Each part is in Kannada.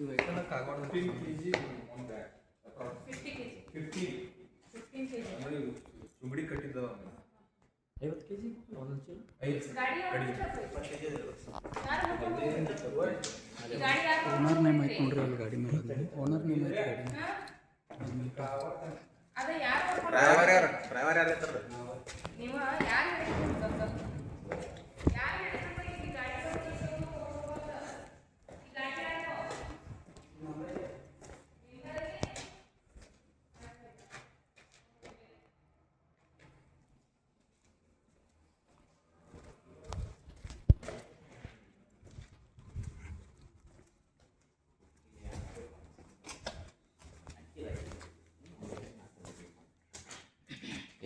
15 kg on that. 50 kg. 15 kg. ಚುಂಬಡಿ ಕಟ್ಟಿದ್ದವ 50 kg ಒಂದೊಂದು ಚೀಲ 5 ಗಾಡಿ ಓನರ್ ನೇಮ್ ಐತೆ ನೋಡ್ರಿ ಅಲ್ಲಿ ಗಾಡಿ ಮೇಲೆ ಓನರ್ ನೇಮ್ ಐತೆ ಗಾಡಿ ಅದ ಯಾರು ಡ್ರೈವರ್ ಯಾರು ಇರ್ತಾರೆ ನೀವು ಯಾರು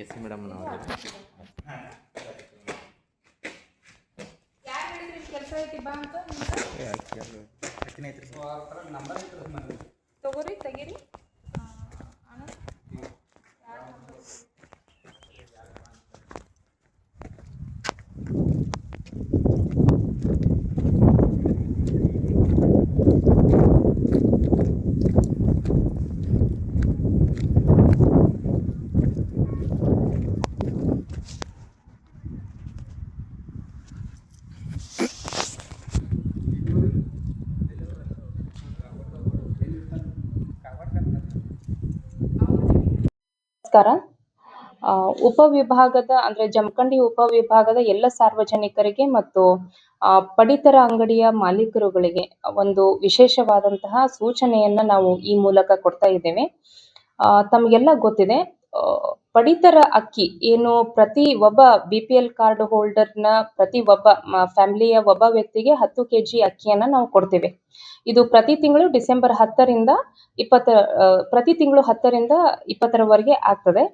ಎಸ್ ಮೇಡಮ್ ನಾವು ಕೆಲಸ ಐತಿ ಬಾ ಅಂತ ತಗೋರಿ ತೆಗೀರಿ ನಮಸ್ಕಾರ. ಉಪವಿಭಾಗದ ಅಂದರೆ ಜಮಖಂಡಿ ಉಪವಿಭಾಗದ ಎಲ್ಲ ಸಾರ್ವಜನಿಕರಿಗೆ ಮತ್ತು ಪಡಿತರ ಅಂಗಡಿಯ ಮಾಲೀಕರುಗಳಿಗೆ ಒಂದು ವಿಶೇಷವಾದಂತಹ ಸೂಚನೆಯನ್ನು ನಾವು ಈ ಮೂಲಕ ಕೊಡ್ತಾ ಇದ್ದೇವೆ. ತಮಗೆಲ್ಲ ಗೊತ್ತಿದೆ, ಪಡಿತರ ಅಕ್ಕಿ ಏನು ಪ್ರತಿ ಒಬ್ಬ BPL ಕಾರ್ಡ್ ಹೋಲ್ಡರ್ನ ಪ್ರತಿ ಒಬ್ಬ ಫ್ಯಾಮಿಲಿಯ ಒಬ್ಬ ವ್ಯಕ್ತಿಗೆ 10 kg ಅಕ್ಕಿಯನ್ನು ನಾವು ಕೊಡ್ತೇವೆ. ಇದು ಪ್ರತಿ ತಿಂಗಳು ಡಿಸೆಂಬರ್ 10ರಿಂದ 20 ಪ್ರತಿ ತಿಂಗಳು 10ರಿಂದ 20ರವರೆಗೆ ಆಗ್ತದೆ.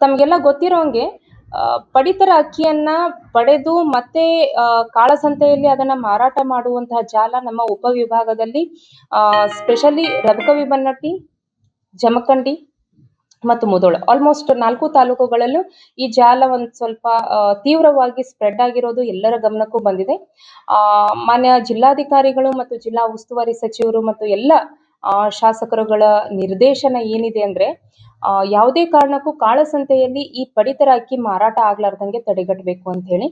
ತಮಗೆಲ್ಲ ಗೊತ್ತಿರೋಂಗೆ ಪಡಿತರ ಅಕ್ಕಿಯನ್ನ ಪಡೆದು ಮತ್ತೆ ಕಾಳಸಂತೆಯಲ್ಲಿ ಅದನ್ನ ಮಾರಾಟ ಮಾಡುವಂತಹ ಜಾಲ ನಮ್ಮ ಉಪವಿಭಾಗದಲ್ಲಿ ಸ್ಪೆಷಲಿ ರಬಕವಿಬನ್ನಟ್ಟಿ, ಜಮಖಂಡಿ ಮತ್ತು ಮುಧೋಳ ಆಲ್ಮೋಸ್ಟ್ 4 ತಾಲೂಕುಗಳಲ್ಲೂ ಈ ಜಾಲ ಒಂದು ಸ್ವಲ್ಪ ತೀವ್ರವಾಗಿ ಸ್ಪ್ರೆಡ್ ಆಗಿರೋದು ಎಲ್ಲರ ಗಮನಕ್ಕೂ ಬಂದಿದೆ. ಮಾನ್ಯ ಜಿಲ್ಲಾಧಿಕಾರಿಗಳು ಮತ್ತು ಜಿಲ್ಲಾ ಉಸ್ತುವಾರಿ ಸಚಿವರು ಮತ್ತು ಎಲ್ಲ ಶಾಸಕರುಗಳ ನಿರ್ದೇಶನ ಏನಿದೆ ಅಂದ್ರೆ ಯಾವುದೇ ಕಾರಣಕ್ಕೂ ಕಾಳಸಂತೆಯಲ್ಲಿ ಈ ಪಡಿತರ ಅಕ್ಕಿ ಮಾರಾಟ ಆಗ್ಲಾರ್ದಂಗೆ ತಡೆಗಟ್ಟಬೇಕು ಅಂತ ಹೇಳಿ.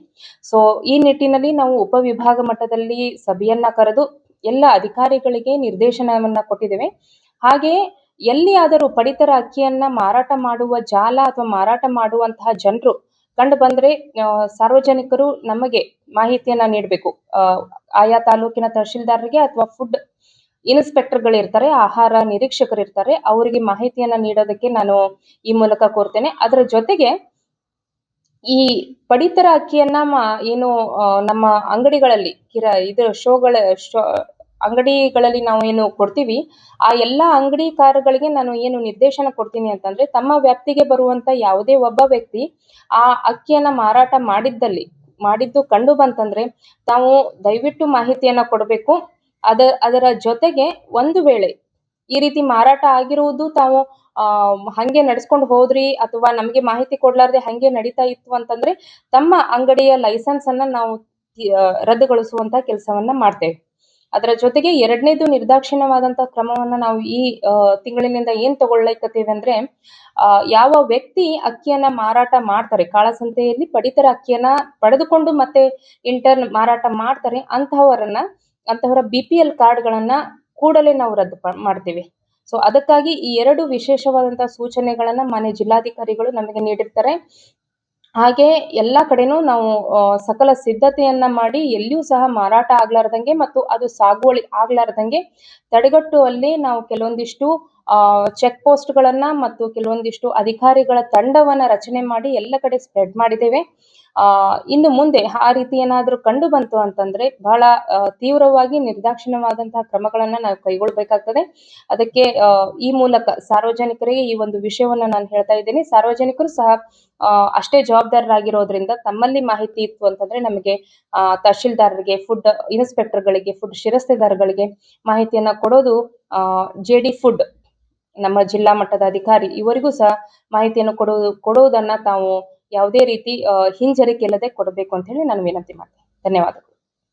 ಸೊ ಈ ನಿಟ್ಟಿನಲ್ಲಿ ನಾವು ಉಪವಿಭಾಗ ಮಟ್ಟದಲ್ಲಿ ಸಭೆಯನ್ನ ಕರೆದು ಎಲ್ಲ ಅಧಿಕಾರಿಗಳಿಗೆ ನಿರ್ದೇಶನವನ್ನ ಕೊಟ್ಟಿದ್ದೇವೆ. ಹಾಗೆಯೇ ಎಲ್ಲಿಯಾದರೂ ಪಡಿತರ ಅಕ್ಕಿಯನ್ನ ಮಾರಾಟ ಮಾಡುವ ಜಾಲ ಅಥವಾ ಮಾರಾಟ ಮಾಡುವಂತಹ ಜನರು ಕಂಡು ಬಂದ್ರೆ ಸಾರ್ವಜನಿಕರು ನಮಗೆ ಮಾಹಿತಿಯನ್ನ ನೀಡಬೇಕು. ಆಯಾ ತಾಲೂಕಿನ ತಹಶೀಲ್ದಾರರಿಗೆ ಅಥವಾ ಫುಡ್ ಇನ್ಸ್ಪೆಕ್ಟರ್ಗಳಿರ್ತಾರೆ, ಆಹಾರ ನಿರೀಕ್ಷಕರಿರ್ತಾರೆ, ಅವರಿಗೆ ಮಾಹಿತಿಯನ್ನ ನೀಡೋದಕ್ಕೆ ನಾನು ಈ ಮೂಲಕ ಕೋರ್ತೇನೆ. ಅದರ ಜೊತೆಗೆ ಈ ಪಡಿತರ ಅಕ್ಕಿಯನ್ನ ಏನು ನಮ್ಮ ಅಂಗಡಿಗಳಲ್ಲಿ ಅಂಗಡಿಗಳಲ್ಲಿ ನಾವು ಏನು ಕೊಡ್ತೀವಿ, ಆ ಎಲ್ಲ ಅಂಗಡಿಕಾರಗಳಿಗೆ ನಾನು ಏನು ನಿರ್ದೇಶನ ಕೊಡ್ತೀನಿ ಅಂತಂದ್ರೆ, ತಮ್ಮ ವ್ಯಾಪ್ತಿಗೆ ಬರುವಂತ ಯಾವುದೇ ಒಬ್ಬ ವ್ಯಕ್ತಿ ಆ ಅಕ್ಕಿಯನ್ನ ಮಾರಾಟ ಮಾಡಿದ್ದು ಕಂಡು ಬಂತಂದ್ರೆ ತಾವು ದಯವಿಟ್ಟು ಮಾಹಿತಿಯನ್ನ ಕೊಡಬೇಕು. ಅದರ ಜೊತೆಗೆ ಒಂದು ವೇಳೆ ಈ ರೀತಿ ಮಾರಾಟ ಆಗಿರುವುದು ತಾವು ಹಂಗೆ ನಡೆಸ್ಕೊಂಡು ಹೋದ್ರಿ ಅಥವಾ ನಮಗೆ ಮಾಹಿತಿ ಕೊಡ್ಲಾರ್ದೆ ಹಂಗೆ ನಡೀತಾ ಇತ್ತು ಅಂತಂದ್ರೆ ತಮ್ಮ ಅಂಗಡಿಯ ಲೈಸೆನ್ಸ್ ಅನ್ನ ನಾವು ರದ್ದುಗೊಳಿಸುವಂತ ಕೆಲಸವನ್ನ ಮಾಡ್ತೇವೆ. ಅದರ ಜೊತೆಗೆ ಎರಡನೇದು ನಿರ್ದಾಕ್ಷಿಣ್ಯವಾದಂತಹ ಕ್ರಮವನ್ನ ನಾವು ಈ ತಿಂಗಳಿನಿಂದ ಏನ್ ತಗೊಳ್ಳೈಕತ್ತೀವಿ ಅಂದ್ರೆ, ಯಾವ ವ್ಯಕ್ತಿ ಅಕ್ಕಿಯನ್ನ ಮಾರಾಟ ಮಾಡ್ತಾರೆ, ಕಾಳಸಂತೆಯಲ್ಲಿ ಪಡಿತರ ಅಕ್ಕಿಯನ್ನ ಪಡೆದುಕೊಂಡು ಮತ್ತೆ ಇಂಟರ್ನ್ ಮಾರಾಟ ಮಾಡ್ತಾರೆ, ಅಂತಹವರ BPL ಕಾರ್ಡ್ಗಳನ್ನ ಕೂಡಲೇ ನಾವು ರದ್ದು ಮಾಡ್ತೀವಿ. ಸೊ ಅದಕ್ಕಾಗಿ ಈ 2 ವಿಶೇಷವಾದಂತಹ ಸೂಚನೆಗಳನ್ನ ಮಾನ್ಯ ಜಿಲ್ಲಾಧಿಕಾರಿಗಳು ನಮಗೆ ನೀಡಿರ್ತಾರೆ. ಹಾಗೆ ಎಲ್ಲ ಕಡೆನೂ ನಾವು ಸಕಲ ಸಿದ್ಧತೆಯನ್ನ ಮಾಡಿ ಎಲ್ಲಿಯೂ ಸಹ ಮಾರಾಟ ಆಗ್ಲಾರ್ದಂಗೆ ಮತ್ತು ಅದು ಸಾಗುವಳಿ ಆಗ್ಲಾರ್ದಂಗೆ ತಡೆಗಟ್ಟುವಲ್ಲಿ ನಾವು ಕೆಲವೊಂದಿಷ್ಟು ಚೆಕ್ ಪೋಸ್ಟ್ಗಳನ್ನ ಮತ್ತು ಕೆಲವೊಂದಿಷ್ಟು ಅಧಿಕಾರಿಗಳ ತಂಡವನ್ನ ರಚನೆ ಮಾಡಿ ಎಲ್ಲ ಕಡೆ ಸ್ಪ್ರೆಡ್ ಮಾಡಿದ್ದೇವೆ. ಇನ್ನು ಮುಂದೆ ಆ ರೀತಿ ಏನಾದರೂ ಕಂಡು ಬಂತು ಅಂತಂದ್ರೆ ಬಹಳ ತೀವ್ರವಾಗಿ ನಿರ್ದಾಕ್ಷಿಣ್ಯವಾದಂತಹ ಕ್ರಮಗಳನ್ನ ನಾವು ಕೈಗೊಳ್ಳಬೇಕಾಗ್ತದೆ. ಅದಕ್ಕೆ ಈ ಮೂಲಕ ಸಾರ್ವಜನಿಕರಿಗೆ ಈ ಒಂದು ವಿಷಯವನ್ನ ನಾನು ಹೇಳ್ತಾ ಇದ್ದೇನೆ. ಸಾರ್ವಜನಿಕರು ಸಹ ಅಷ್ಟೇ ಜವಾಬ್ದಾರರಾಗಿರೋದ್ರಿಂದ ತಮ್ಮಲ್ಲಿ ಮಾಹಿತಿ ಇತ್ತು ಅಂತಂದ್ರೆ ನಮಗೆ ತಹಶೀಲ್ದಾರರಿಗೆ, ಫುಡ್ ಇನ್ಸ್ಪೆಕ್ಟರ್ಗಳಿಗೆ, ಫುಡ್ ಶಿರಸ್ತೆದಾರಗಳಿಗೆ ಮಾಹಿತಿಯನ್ನ ಕೊಡೋದು JD ಫುಡ್ ನಮ್ಮ ಜಿಲ್ಲಾ ಮಟ್ಟದ ಅಧಿಕಾರಿ ಇವರಿಗೂ ಸಹ ಮಾಹಿತಿಯನ್ನು ಕೊಡುವುದನ್ನ ತಾವು ಯಾವುದೇ ರೀತಿ ಹಿಂಜರಿಕೆ ಇಲ್ಲದೆ ಕೊಡಬೇಕು ಅಂತ ಹೇಳಿ ನಾನು ವಿನಂತಿ ಮಾಡ್ತೇನೆ. ಧನ್ಯವಾದಗಳು.